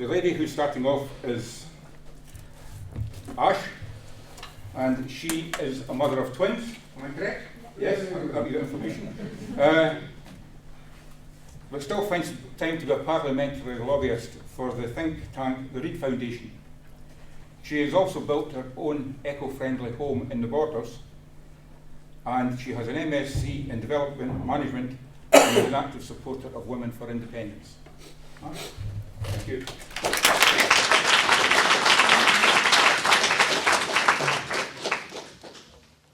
The lady who's starting off is Ash, and she is a mother of twins. Am I correct? Yes, I've got your information. But still finds time to be a parliamentary lobbyist for the think tank, the Reed Foundation. She has also built her own eco-friendly home in the Borders, and she has an MSc in Development Management and is an active supporter of Women for Independence. Thank you.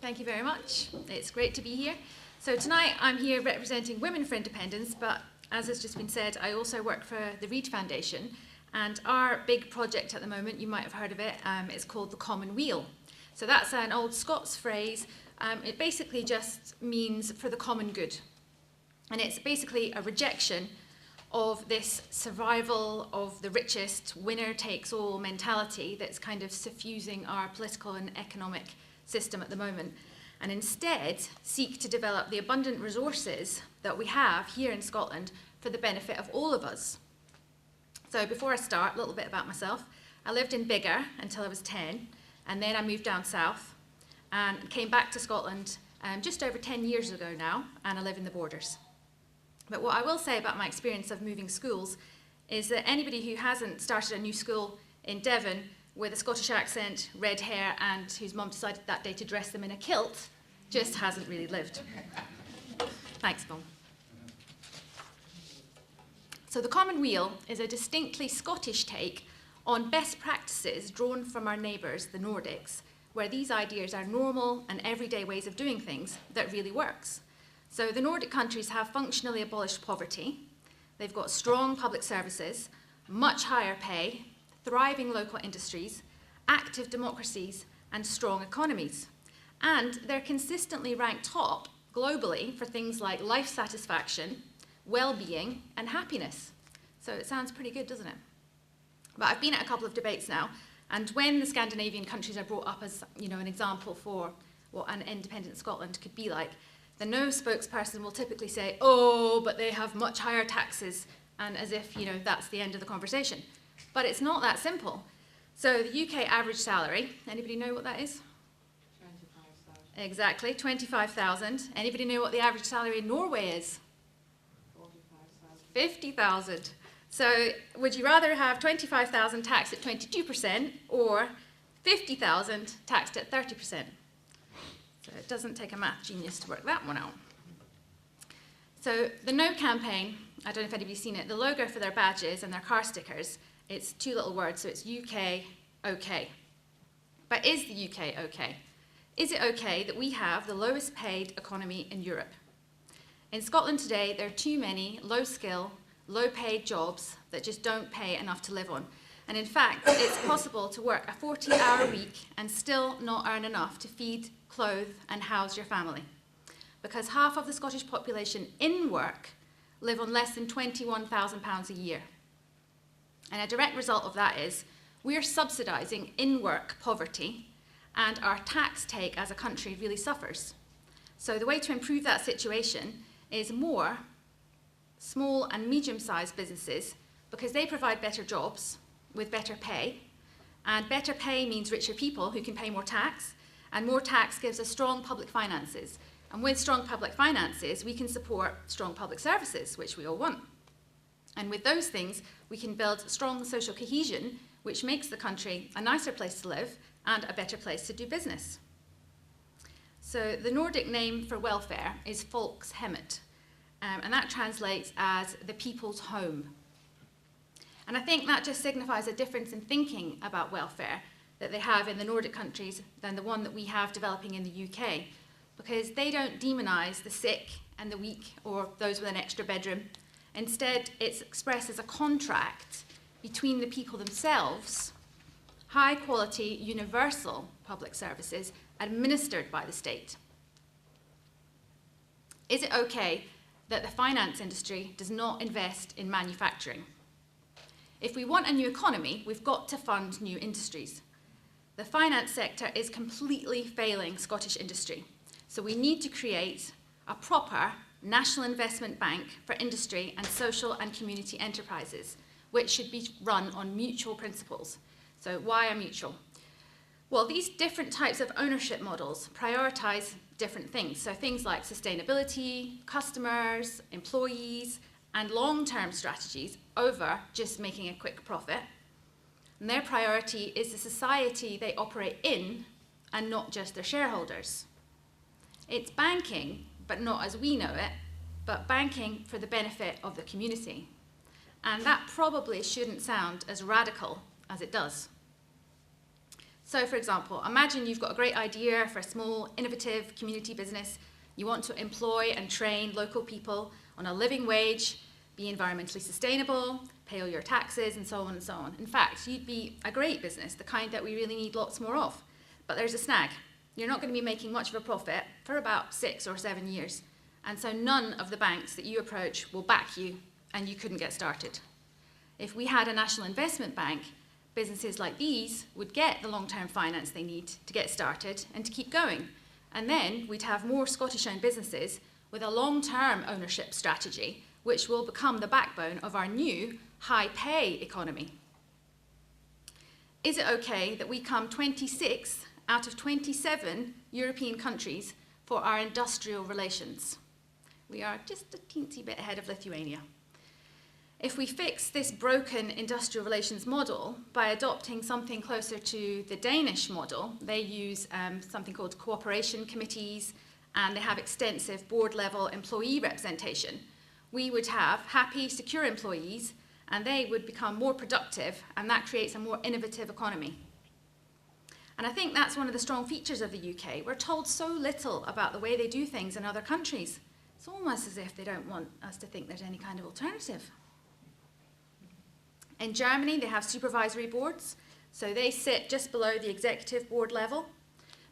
Thank you very much. It's great to be here. So tonight I'm here representing Women for Independence, but as has just been said, I also work for the Reed Foundation, and our big project at the moment, you might have heard of it, is called the Common Weal. So that's an old Scots phrase. It basically just means for the common good. And it's basically a rejection of this survival of the richest, winner-takes-all mentality that's kind of suffusing our political and economic system at the moment, and instead seek to develop the abundant resources that we have here in Scotland for the benefit of all of us. So before I start, a little bit about myself. I lived in Biggar until I was 10, and then I moved down south and came back to Scotland just over 10 years ago now, and I live in the Borders. But what I will say about my experience of moving schools is that anybody who hasn't started a new school in Devon with a Scottish accent, red hair, and whose mum decided that day to dress them in a kilt just hasn't really lived. Thanks, Mum. So the Common Weal is a distinctly Scottish take on best practices drawn from our neighbours, the Nordics, where these ideas are normal and everyday ways of doing things that really works. So the Nordic countries have functionally abolished poverty. They've got strong public services, much higher pay, thriving local industries, active democracies, and strong economies. And they're consistently ranked top globally for things like life satisfaction, well-being, and happiness. So it sounds pretty good, doesn't it? But I've been at a couple of debates now, and when the Scandinavian countries are brought up as, an example for what an independent Scotland could be like, the no spokesperson will typically say, oh, but they have much higher taxes, and as if, that's the end of the conversation. But it's not that simple. So the UK average salary, anybody know what that is? 25,000. Exactly, 25,000. Anybody know what the average salary in Norway is? 45,000. 50,000. So would you rather have 25,000 taxed at 22% or 50,000 taxed at 30%? So it doesn't take a math genius to work that one out. So the No campaign, I don't know if anybody's seen it, the logo for their badges and their car stickers, it's two little words, so it's UK OK. But is the UK OK? Is it okay that we have the lowest paid economy in Europe? In Scotland today, there are too many low-skill, low-paid jobs that just don't pay enough to live on. And in fact, it's possible to work a 40-hour week and still not earn enough to feed, clothe, and house your family. Because half of the Scottish population in work live on less than £21,000 a year. And a direct result of that is we're subsidising in-work poverty, and our tax take as a country really suffers. So the way to improve that situation is more small and medium-sized businesses, because they provide better jobs with better pay, and better pay means richer people who can pay more tax, and more tax gives us strong public finances. And with strong public finances, we can support strong public services, which we all want. And with those things, we can build strong social cohesion, which makes the country a nicer place to live and a better place to do business. So the Nordic name for welfare is Folkshemmet, and that translates as the people's home. And I think that just signifies a difference in thinking about welfare that they have in the Nordic countries than the one that we have developing in the UK, because they don't demonise the sick and the weak or those with an extra bedroom. Instead, it's expressed as a contract between the people themselves, high-quality, universal public services administered by the state. Is it okay that the finance industry does not invest in manufacturing? If we want a new economy, we've got to fund new industries. The finance sector is completely failing Scottish industry, so we need to create a proper national investment bank for industry and social and community enterprises, which should be run on mutual principles. So why are mutual? Well, these different types of ownership models prioritize different things. So things like sustainability, customers, employees, and long-term strategies over just making a quick profit. And their priority is the society they operate in and not just their shareholders. It's banking, but not as we know it, but banking for the benefit of the community. And that probably shouldn't sound as radical as it does. So for example, imagine you've got a great idea for a small, innovative community business. You want to employ and train local people on a living wage, be environmentally sustainable, pay all your taxes, and so on and so on. In fact, you'd be a great business, the kind that we really need lots more of. But there's a snag. You're not going to be making much of a profit for about 6 or 7 years. And so none of the banks that you approach will back you, and you couldn't get started. If we had a national investment bank, businesses like these would get the long-term finance they need to get started and to keep going. And then we'd have more Scottish-owned businesses with a long-term ownership strategy, which will become the backbone of our new high-pay economy. Is it okay that we come 26 out of 27 European countries for our industrial relations? We are just a teensy bit ahead of Lithuania. If we fix this broken industrial relations model by adopting something closer to the Danish model, they use something called cooperation committees, and they have extensive board-level employee representation. We would have happy, secure employees, and they would become more productive, and that creates a more innovative economy. And I think that's one of the strong features of the UK. We're told so little about the way they do things in other countries. It's almost as if they don't want us to think there's any kind of alternative. In Germany, they have supervisory boards, so they sit just below the executive board level,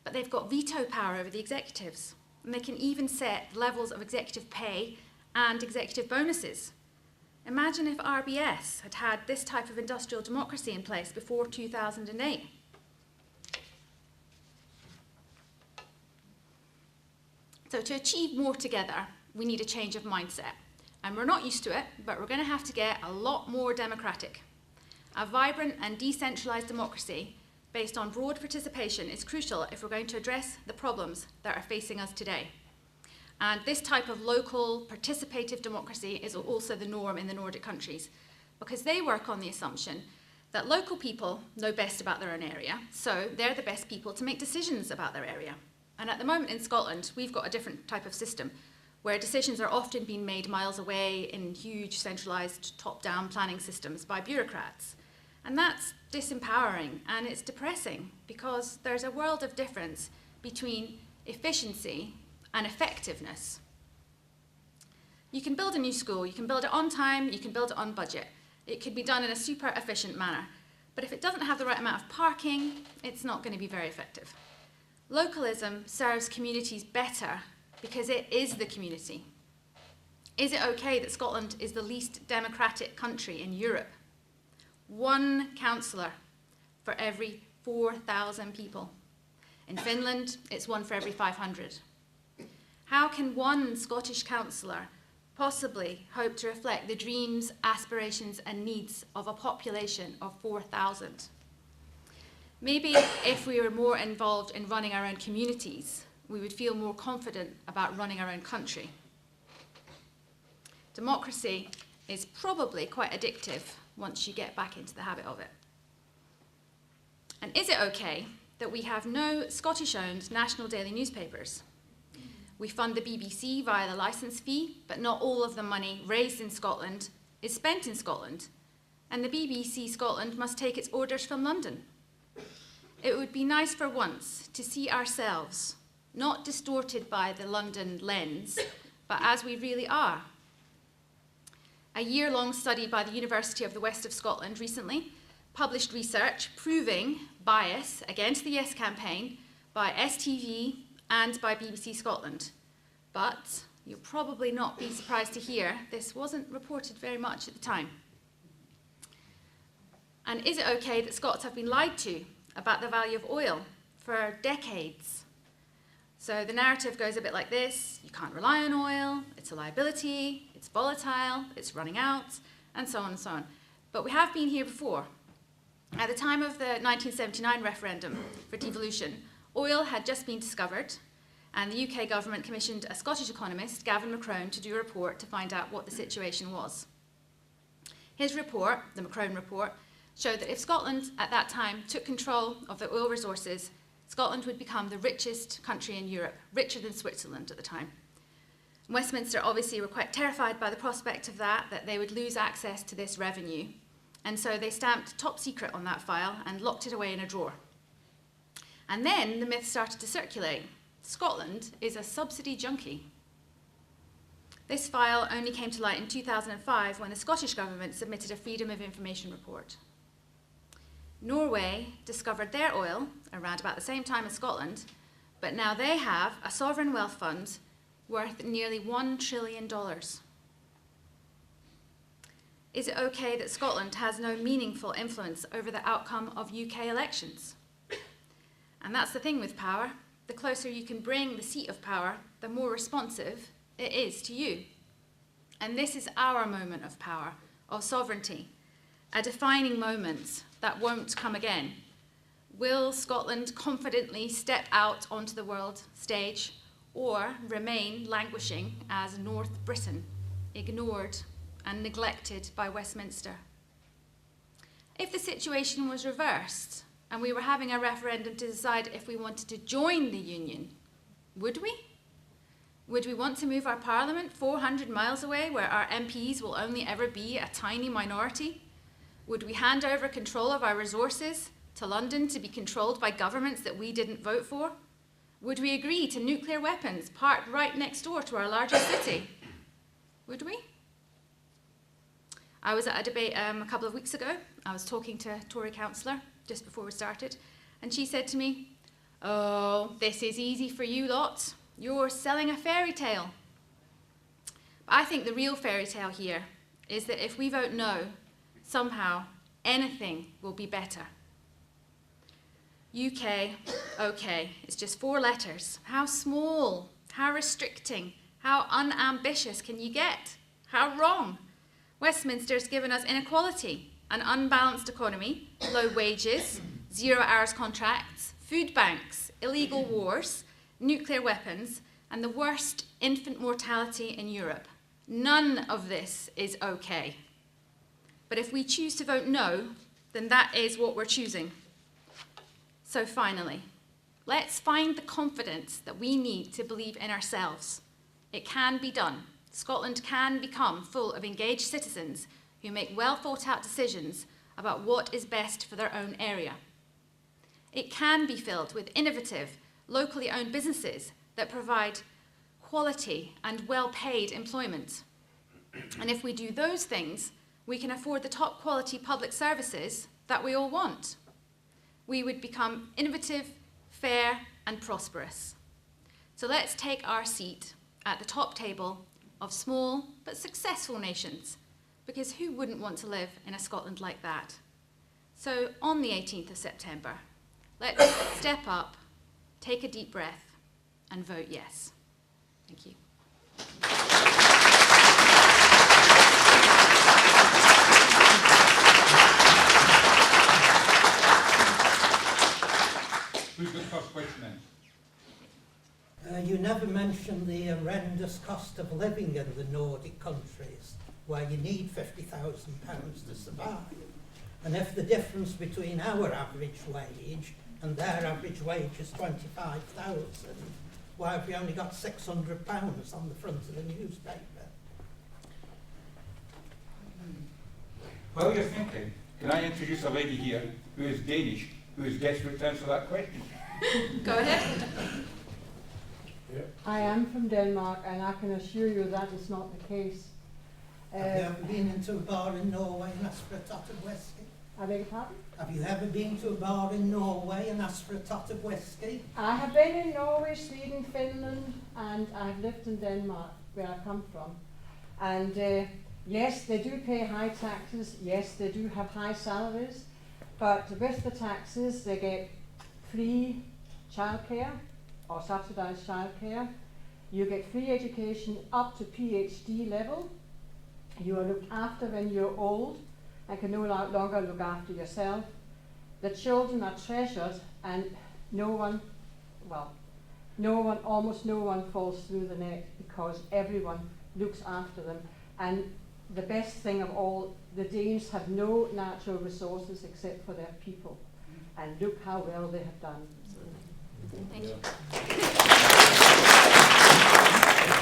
but they've got veto power over the executives, and they can even set levels of executive pay and executive bonuses. Imagine if RBS had had this type of industrial democracy in place before 2008. So to achieve more together, we need a change of mindset. And we're not used to it, but we're going to have to get a lot more democratic. A vibrant and decentralized democracy based on broad participation is crucial if we're going to address the problems that are facing us today. And this type of local participative democracy is also the norm in the Nordic countries, because they work on the assumption that local people know best about their own area, so they're the best people to make decisions about their area. And at the moment in Scotland, we've got a different type of system, where decisions are often being made miles away in huge centralised top-down planning systems by bureaucrats. And that's disempowering, and it's depressing, because there's a world of difference between efficiency and effectiveness. You can build a new school, you can build it on time, you can build it on budget. It could be done in a super efficient manner. But if it doesn't have the right amount of parking, it's not going to be very effective. Localism serves communities better because it is the community. Is it okay that Scotland is the least democratic country in Europe? 1 councillor for every 4,000 people. In Finland, it's 1 for every 500. How can 1 Scottish councillor possibly hope to reflect the dreams, aspirations, and needs of a population of 4,000? Maybe if we were more involved in running our own communities, we would feel more confident about running our own country. Democracy is probably quite addictive once you get back into the habit of it. And is it okay that we have no Scottish-owned national daily newspapers? We fund the BBC via the licence fee, but not all of the money raised in Scotland is spent in Scotland, and the BBC Scotland must take its orders from London. It would be nice for once to see ourselves, not distorted by the London lens, but as we really are. A year-long study by the University of the West of Scotland recently published research proving bias against the Yes campaign by STV and by BBC Scotland. But you'll probably not be surprised to hear this wasn't reported very much at the time. And is it okay that Scots have been lied to about the value of oil for decades? So the narrative goes a bit like this: you can't rely on oil, it's a liability, it's volatile, it's running out, and so on and so on. But we have been here before. At the time of the 1979 referendum for devolution, oil had just been discovered, and the UK government commissioned a Scottish economist, Gavin McCrone, to do a report to find out what the situation was. His report, the McCrone report, showed that if Scotland at that time took control of the oil resources, Scotland would become the richest country in Europe, richer than Switzerland at the time. Westminster obviously were quite terrified by the prospect of that they would lose access to this revenue. And so they stamped top secret on that file and locked it away in a drawer. And then the myth started to circulate. Scotland is a subsidy junkie. This file only came to light in 2005 when the Scottish government submitted a Freedom of Information report. Norway discovered their oil around about the same time as Scotland, but now they have a sovereign wealth fund worth nearly $1 trillion. Is it okay that Scotland has no meaningful influence over the outcome of UK elections? And that's the thing with power. The closer you can bring the seat of power, the more responsive it is to you. And this is our moment of power, of sovereignty, a defining moment that won't come again. Will Scotland confidently step out onto the world stage or remain languishing as North Britain, ignored and neglected by Westminster? If the situation was reversed and we were having a referendum to decide if we wanted to join the Union, would we? Would we want to move our parliament 400 miles away where our MPs will only ever be a tiny minority? Would we hand over control of our resources to London to be controlled by governments that we didn't vote for? Would we agree to nuclear weapons parked right next door to our largest city? Would we? I was at a debate a couple of weeks ago. I was talking to a Tory councillor just before we started, and she said to me, "Oh, this is easy for you lot. You're selling a fairy tale." But I think the real fairy tale here is that if we vote no, somehow anything will be better. UK, okay, it's just 4 letters. How small, how restricting, how unambitious can you get? How wrong? Westminster's given us inequality, an unbalanced economy, low wages, 0-hours contracts, food banks, illegal wars, nuclear weapons, and the worst infant mortality in Europe. None of this is okay. But if we choose to vote no, then that is what we're choosing. So finally, let's find the confidence that we need to believe in ourselves. It can be done. Scotland can become full of engaged citizens who make well thought out decisions about what is best for their own area. It can be filled with innovative, locally owned businesses that provide quality and well-paid employment. And if we do those things, we can afford the top quality public services that we all want. We would become innovative, fair, and prosperous. So let's take our seat at the top table of small but successful nations, because who wouldn't want to live in a Scotland like that? So on the 18th of September, let's step up, take a deep breath, and vote yes. Thank you. Who's got the first question then? You never mentioned the horrendous cost of living in the Nordic countries, where you need £50,000 to survive. And if the difference between our average wage and their average wage is 25,000, why have we only got £600 on the front of the newspaper? While you're thinking, can I introduce a lady here who is Danish, who is desperate to answer that question? Go ahead. I am from Denmark, and I can assure you that is not the case. Have you ever been into a bar in Norway and asked for a tot of whiskey? I beg your pardon? Have you ever been to a bar in Norway and asked for a tot of whiskey? I have been in Norway, Sweden, Finland, and I've lived in Denmark, where I come from. And yes, they do pay high taxes. Yes, they do have high salaries. But with the taxes, they get free childcare or subsidised childcare. You get free education up to PhD level. You are looked after when you're old. and can no longer look after yourself. The children are treasured, and almost no one falls through the net because everyone looks after them. And the best thing of all, the Danes have no natural resources except for their people. And look how well they have done. Thank you.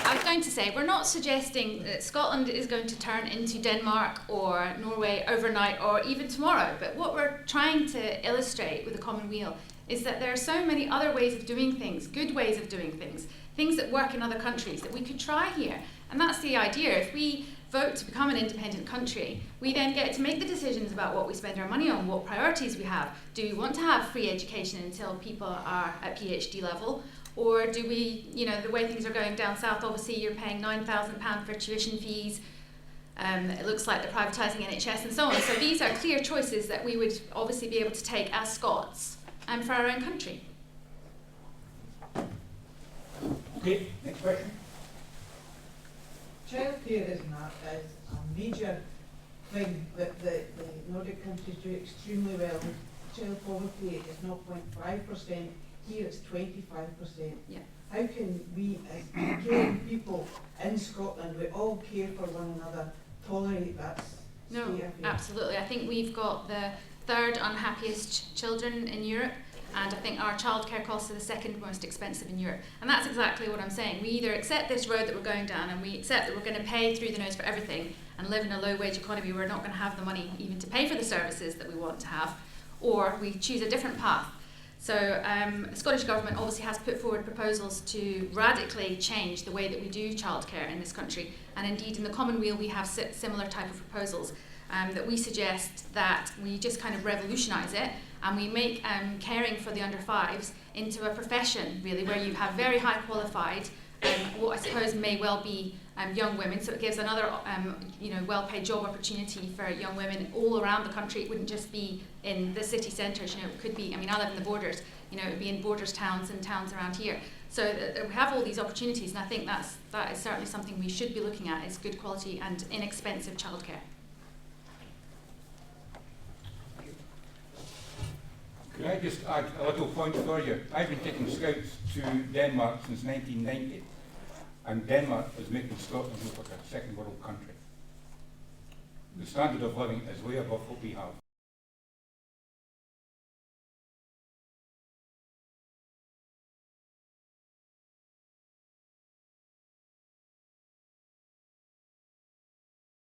I was going to say, we're not suggesting that Scotland is going to turn into Denmark or Norway overnight or even tomorrow, but what we're trying to illustrate with the Common Weal is that there are so many other ways of doing things, good ways of doing things, things that work in other countries that we could try here. And that's the idea. If we vote to become an independent country, we then get to make the decisions about what we spend our money on, what priorities we have. Do we want to have free education until people are at PhD level? Or do we, the way things are going down south, obviously you're paying £9,000 for tuition fees. It looks like they're privatising NHS and so on. So these are clear choices that we would obviously be able to take as Scots and for our own country. Okay, next question. Childcare is a major thing that the Nordic countries do extremely well. Child poverty is 0.5%, here it's 25%. Yeah. How can we, as caring people in Scotland, we all care for one another, tolerate that state of affairs? Absolutely. I think we've got the third unhappiest children in Europe, and I think our childcare costs are the second most expensive in Europe. And that's exactly what I'm saying. We either accept this road that we're going down and we accept that we're going to pay through the nose for everything and live in a low-wage economy where we're not going to have the money even to pay for the services that we want to have, or we choose a different path. So the Scottish Government obviously has put forward proposals to radically change the way that we do childcare in this country. And indeed in the Common Weal we have similar type of proposals that we suggest that we just kind of revolutionise it and we make caring for the under fives into a profession, really, where you have very high qualified, what I suppose may well be young women. So it gives another well-paid job opportunity for young women all around the country. It wouldn't just be in the city centres, it could be, I live in the borders, it would be in borders towns and towns around here. So we have all these opportunities, and I think that is certainly something we should be looking at, is good quality and inexpensive childcare. Could I just add a little point for you? I've been taking scouts to Denmark since 1990, and Denmark is making Scotland look like a second world country. The standard of living is way above what we have.